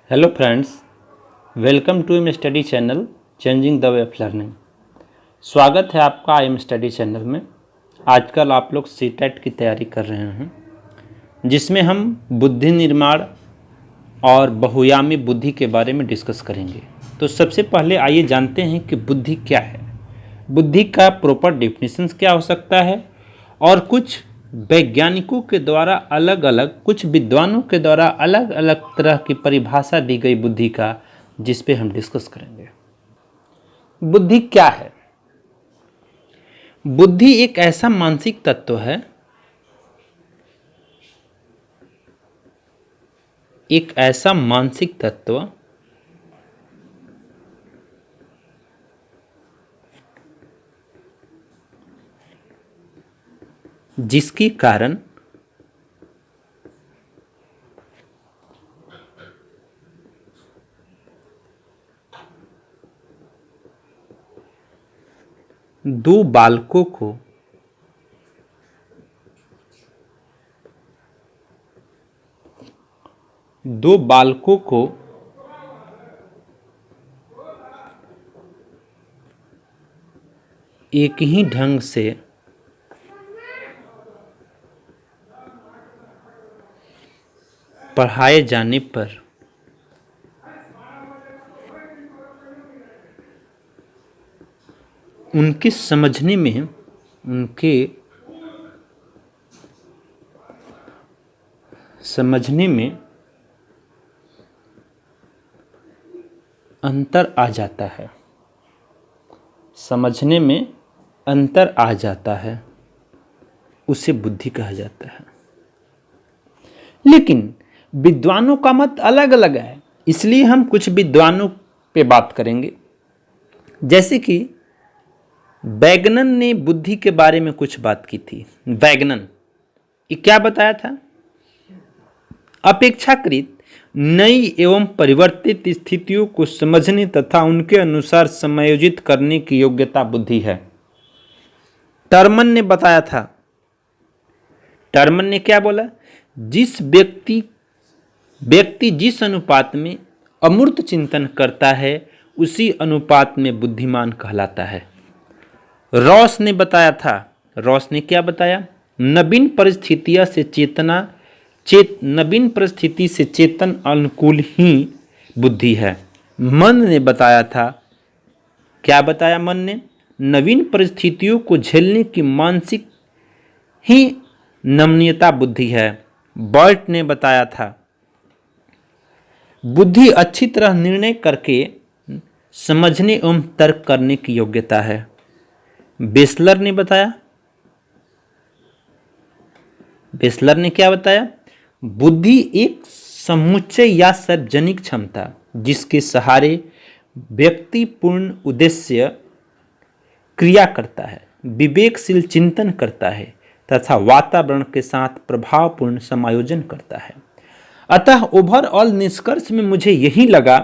Hello friends, welcome to M study channel changing the way of learning. स्वागत है आपका M study channel में। आजकल आप लोग सीटेट की तैयारी कर रहे हैं, जिसमें हम बुद्धि निर्माण और बहुआयामी बुद्धि के बारे में डिस्कस करेंगे। तो सबसे पहले आइए जानते हैं कि बुद्धि क्या है, बुद्धि का प्रॉपर डेफिनेशन क्या हो सकता है और कुछ वैज्ञानिकों के द्वारा अलग अलग, कुछ विद्वानों के द्वारा अलग अलग तरह की परिभाषा दी गई बुद्धि का, जिस पे हम डिस्कस करेंगे। बुद्धि क्या है? बुद्धि एक ऐसा मानसिक तत्व है, एक ऐसा मानसिक तत्व जिसके कारण दो बालकों को एक ही ढंग से पढ़ाए जाने पर उनके समझने में अंतर आ जाता है, समझने में अंतर आ जाता है, उसे बुद्धि कहा जाता है। लेकिन विद्वानों का मत अलग अलग है, इसलिए हम कुछ विद्वानों पे बात करेंगे। जैसे कि वैगनन ने बुद्धि के बारे में कुछ बात की थी। वैगनन ये क्या बताया था? अपेक्षाकृत नई एवं परिवर्तित स्थितियों को समझने तथा उनके अनुसार समायोजित करने की योग्यता बुद्धि है। टर्मन ने बताया था। टर्मन ने क्या बोला? जिस व्यक्ति जिस अनुपात में अमूर्त चिंतन करता है, उसी अनुपात में बुद्धिमान कहलाता है। रॉस ने बताया था। रॉस ने क्या बताया? नवीन परिस्थिति से चेतन अनुकूल ही बुद्धि है। मन ने बताया था। क्या बताया मन ने? नवीन परिस्थितियों को झेलने की मानसिक ही नमनीयता बुद्धि है। बर्ट ने बताया था बुद्धि अच्छी तरह निर्णय करके समझने एवं तर्क करने की योग्यता है। बेसलर ने बताया। बेसलर ने क्या बताया? बुद्धि एक समुच्चय या सार्वजनिक क्षमता जिसके सहारे व्यक्ति पूर्ण उद्देश्य क्रिया करता है, विवेकशील चिंतन करता है तथा वातावरण के साथ प्रभावपूर्ण समायोजन करता है। अतः ओवरऑल निष्कर्ष में मुझे यही लगा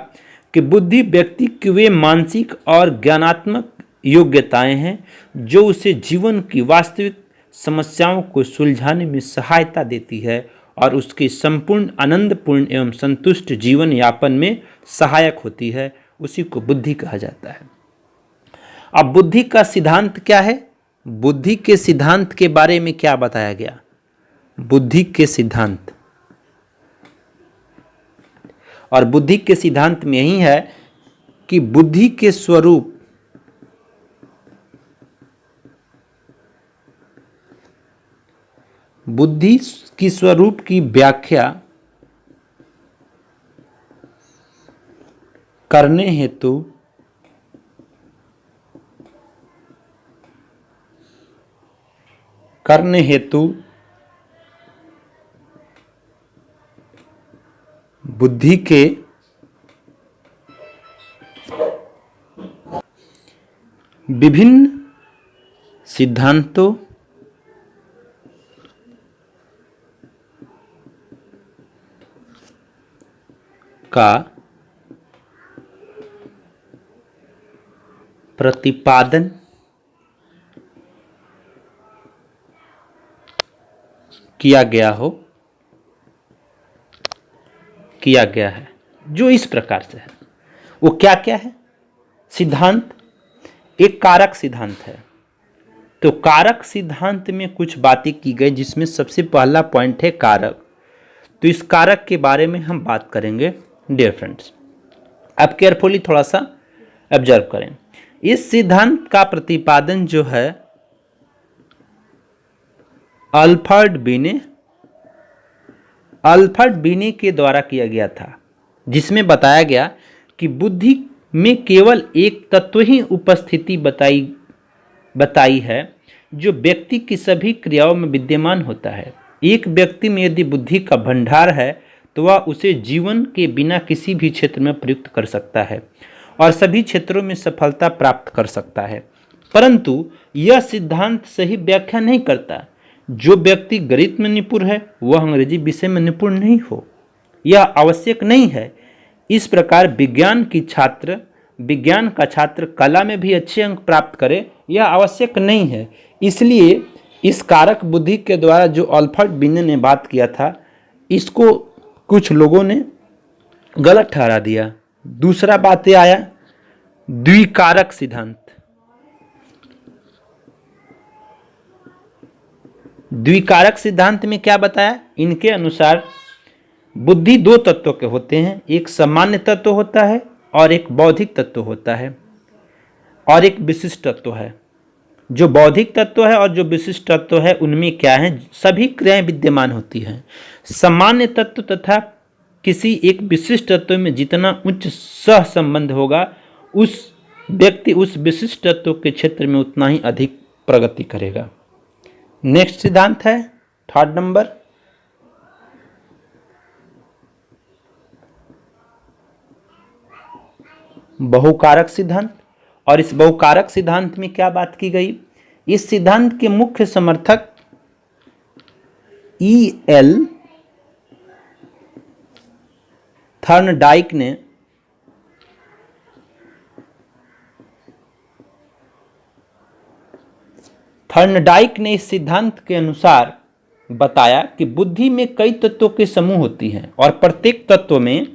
कि बुद्धि व्यक्ति की वे मानसिक और ज्ञानात्मक योग्यताएं हैं जो उसे जीवन की वास्तविक समस्याओं को सुलझाने में सहायता देती है और उसके संपूर्ण आनंदपूर्ण एवं संतुष्ट जीवन यापन में सहायक होती है। उसी को बुद्धि कहा जाता है। अब बुद्धि का सिद्धांत क्या है? बुद्धि के सिद्धांत के बारे में क्या बताया गया? बुद्धि के सिद्धांत, और बुद्धि के सिद्धांत में यही है कि बुद्धि के स्वरूप बुद्धि की स्वरूप की व्याख्या करने हेतु बुद्धि के विभिन्न सिद्धांतों का प्रतिपादन किया गया है। जो इस प्रकार से है। वो क्या क्या है? सिद्धांत एक कारक सिद्धांत है। तो कारक सिद्धांत में कुछ बातें की गई, जिसमें सबसे पहला पॉइंट है कारक। तो इस कारक के बारे में हम बात करेंगे डियर फ्रेंड्स। अब केयरफुली थोड़ा सा ऑब्जर्व करें। इस सिद्धांत का प्रतिपादन जो है अल्फ्रेड बिने के द्वारा किया गया था, जिसमें बताया गया कि बुद्धि में केवल एक तत्व ही उपस्थिति बताई है जो व्यक्ति की सभी क्रियाओं में विद्यमान होता है। एक व्यक्ति में यदि बुद्धि का भंडार है तो वह उसे जीवन के बिना किसी भी क्षेत्र में प्रयुक्त कर सकता है और सभी क्षेत्रों में सफलता प्राप्त कर सकता है। परंतु यह सिद्धांत सही व्याख्या नहीं करता। जो व्यक्ति गणित में निपुण है वह अंग्रेजी विषय में निपुण नहीं हो, यह आवश्यक नहीं है। इस प्रकार विज्ञान का छात्र कला में भी अच्छे अंक प्राप्त करे, यह आवश्यक नहीं है। इसलिए इस कारक बुद्धि के द्वारा जो अल्फ्रेड बिने ने बात किया था, इसको कुछ लोगों ने गलत ठहरा दिया। दूसरा बात यह आया द्विकारक सिद्धांत। द्विकारक सिद्धांत में क्या बताया? इनके अनुसार बुद्धि दो तत्वों के होते हैं, एक सामान्य तत्व होता है और एक बौद्धिक तत्व होता है और एक विशिष्ट तत्व है। जो बौद्धिक तत्व है और जो विशिष्ट तत्व है उनमें क्या है? सभी क्रियाएं विद्यमान होती हैं। सामान्य तत्व तथा किसी एक विशिष्ट तत्व में जितना उच्च सह संबंध होगा, उस व्यक्ति उस विशिष्ट तत्व के क्षेत्र में उतना ही अधिक प्रगति करेगा। नेक्स्ट सिद्धांत है थर्ड नंबर बहुकारक सिद्धांत। और इस बहुकारक सिद्धांत में क्या बात की गई? इस सिद्धांत के मुख्य समर्थक E.L. थर्नडाइक ने इस सिद्धांत के अनुसार बताया कि बुद्धि में कई तत्वों के समूह होती हैं और प्रत्येक तत्व में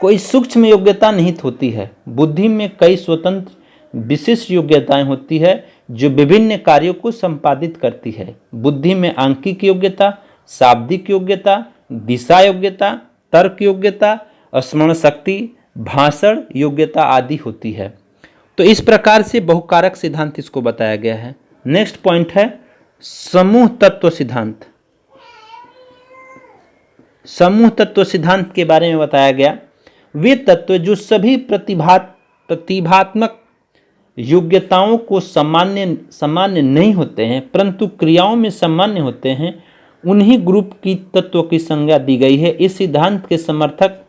कोई सूक्ष्म योग्यता निहित होती है। बुद्धि में कई स्वतंत्र विशिष्ट योग्यताएं होती है जो विभिन्न कार्यों को संपादित करती है। बुद्धि में आंकिक योग्यता, शाब्दिक योग्यता, दिशा योग्यता, तर्क योग्यता, स्मरण शक्ति, भाषण योग्यता आदि होती है। तो इस प्रकार से बहुकारक सिद्धांत इसको बताया गया है। नेक्स्ट पॉइंट है समूह तत्व सिद्धांत। समूह तत्व सिद्धांत के बारे में बताया गया वे तत्व जो सभी प्रतिभात्मक योग्यताओं को सामान्य नहीं होते हैं परंतु क्रियाओं में सामान्य होते हैं, उन्हीं ग्रुप की तत्वों की संज्ञा दी गई है। इस सिद्धांत के समर्थक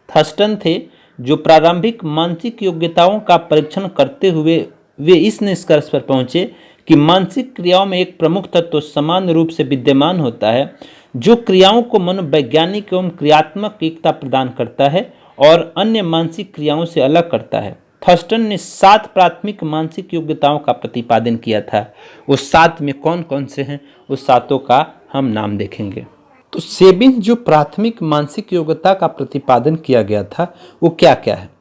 थर्स्टन थे जो प्रारंभिक मानसिक योग्यताओं का परीक्षण करते हुए वे इस निष्कर्ष पर पहुंचे कि मानसिक क्रियाओं में एक प्रमुख तत्व समान रूप से विद्यमान होता है जो क्रियाओं को मनोवैज्ञानिक एवं क्रियात्मक एकता प्रदान करता है और अन्य मानसिक क्रियाओं से अलग करता है। थर्स्टन ने 7 प्राथमिक मानसिक योग्यताओं का प्रतिपादन किया था। उस 7 में कौन कौन से हैं, उस 7 का हम नाम देखेंगे। तो 7 जो प्राथमिक मानसिक योग्यता का प्रतिपादन किया गया था वो क्या क्या है?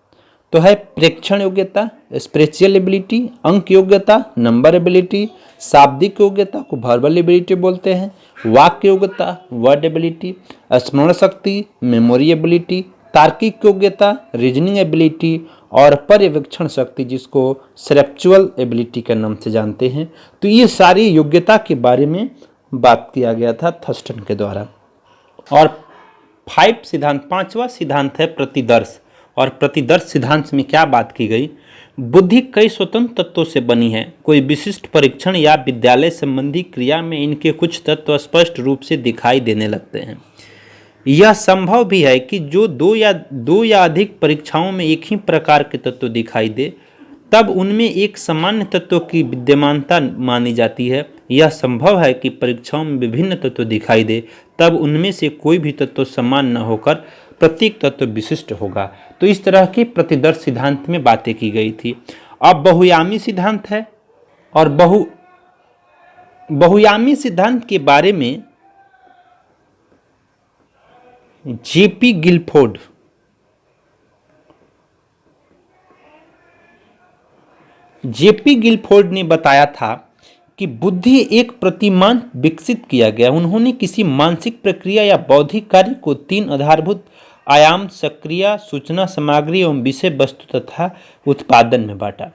तो है प्रेक्षण योग्यता, स्पिरिचुअल एबिलिटी, अंक योग्यता, नंबर एबिलिटी, शाब्दिक योग्यता को वर्बल एबिलिटी बोलते हैं, वाक्य योग्यता, वर्ड एबिलिटी, स्मरण शक्ति, मेमोरी एबिलिटी, तार्किक योग्यता, रीजनिंग एबिलिटी और पर्यवेक्षण शक्ति जिसको सेरेप्चुअल एबिलिटी के नाम से जानते हैं। तो ये सारी योग्यता के बारे में बात किया गया था थर्स्टन के द्वारा। और 5वां सिद्धांत है प्रतिदर्श। और प्रतिदर्श सिद्धांत में क्या बात की गई? बुद्धि कई स्वतंत्र तत्वों से बनी है। कोई विशिष्ट परीक्षण या विद्यालय संबंधी क्रिया में इनके कुछ तत्व स्पष्ट रूप से दिखाई देने लगते हैं। यह संभव भी है कि जो दो या अधिक परीक्षाओं में एक ही प्रकार के तत्व दिखाई दे तब उनमें एक सामान्य तत्व की विद्यमानता मानी जाती है। यह संभव है कि परीक्षाओं में विभिन्न तत्व दिखाई दे तब उनमें से कोई भी तत्व समान न होकर प्रत्येक तत्व विशिष्ट होगा। तो इस तरह के प्रतिदर्श सिद्धांत में बातें की गई थी। अब बहुयामी सिद्धांत है और बहुयामी सिद्धांत के बारे में जेपी गिलफोर्ड ने बताया था कि बुद्धि एक प्रतिमान विकसित किया गया। उन्होंने किसी मानसिक प्रक्रिया या बौद्धिक कार्य को 3 आधारभूत आयाम सक्रिया, सूचना सामग्री एवं विषय वस्तु तथा उत्पादन में बांटा।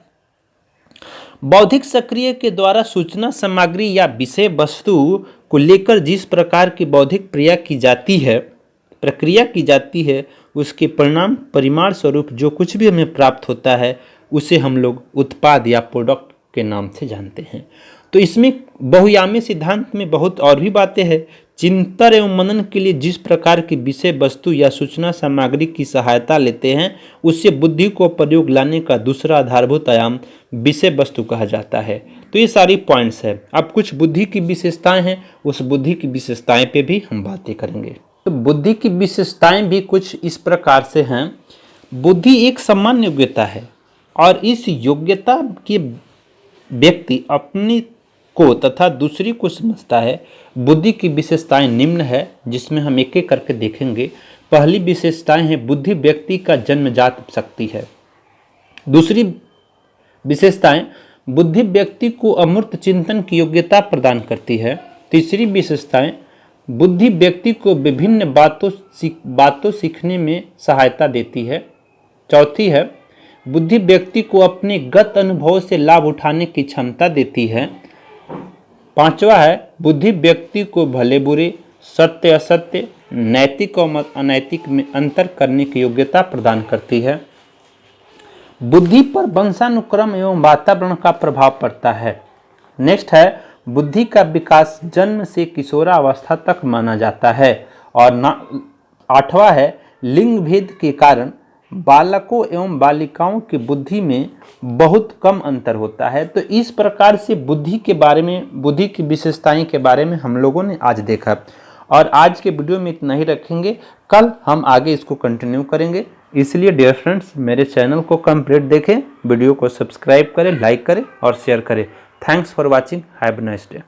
बौद्धिक सक्रिय के द्वारा सूचना सामग्री या विषय वस्तु को लेकर जिस प्रकार की बौद्धिक प्रक्रिया की जाती है उसके परिमाण स्वरूप जो कुछ भी हमें प्राप्त होता है उसे हम लोग उत्पाद या प्रोडक्ट के नाम से जानते हैं। तो इसमें बहुयामी सिद्धांत में बहुत और भी बातें हैं। चिंतन एवं मनन के लिए जिस प्रकार की विषय वस्तु या सूचना सामग्री की सहायता लेते हैं उससे बुद्धि को प्रयोग लाने का दूसरा आधारभूत आयाम विषय वस्तु कहा जाता है। तो ये सारी पॉइंट्स है। अब कुछ बुद्धि की विशेषताएं हैं, उस बुद्धि की विशेषताएं पे भी हम बातें करेंगे। तो बुद्धि की विशेषताएं भी कुछ इस प्रकार से हैं। बुद्धि एक सामान्य योग्यता है और इस योग्यता के व्यक्ति अपनी को तथा दूसरी को समझता है। बुद्धि की विशेषताएं निम्न है जिसमें हम एक एक करके देखेंगे। पहली विशेषताएं है बुद्धि व्यक्ति का जन्मजात शक्ति है। दूसरी विशेषताएं बुद्धि व्यक्ति को अमूर्त चिंतन की योग्यता प्रदान करती है। तीसरी विशेषताएं बुद्धि व्यक्ति को विभिन्न बातों सीखने में सहायता देती है। चौथी है बुद्धि व्यक्ति को अपने गत अनुभव से लाभ उठाने की क्षमता देती है। पांचवा है बुद्धि व्यक्ति को भले बुरे, सत्य असत्य, नैतिक और अनैतिक में अंतर करने की योग्यता प्रदान करती है। बुद्धि पर वंशानुक्रम एवं वातावरण का प्रभाव पड़ता है। नेक्स्ट है बुद्धि का विकास जन्म से किशोरावस्था तक माना जाता है। और 8वां है लिंग भेद के कारण बालकों एवं बालिकाओं की बुद्धि में बहुत कम अंतर होता है। तो इस प्रकार से बुद्धि के बारे में, बुद्धि की विशेषताएं के बारे में हम लोगों ने आज देखा और आज के वीडियो में इतना ही रखेंगे। कल हम आगे इसको कंटिन्यू करेंगे। इसलिए डियर फ्रेंड्स मेरे चैनल को कंप्लीट देखें, वीडियो को सब्सक्राइब करें, लाइक करें और शेयर करें। Thanks for watching. Have a nice day.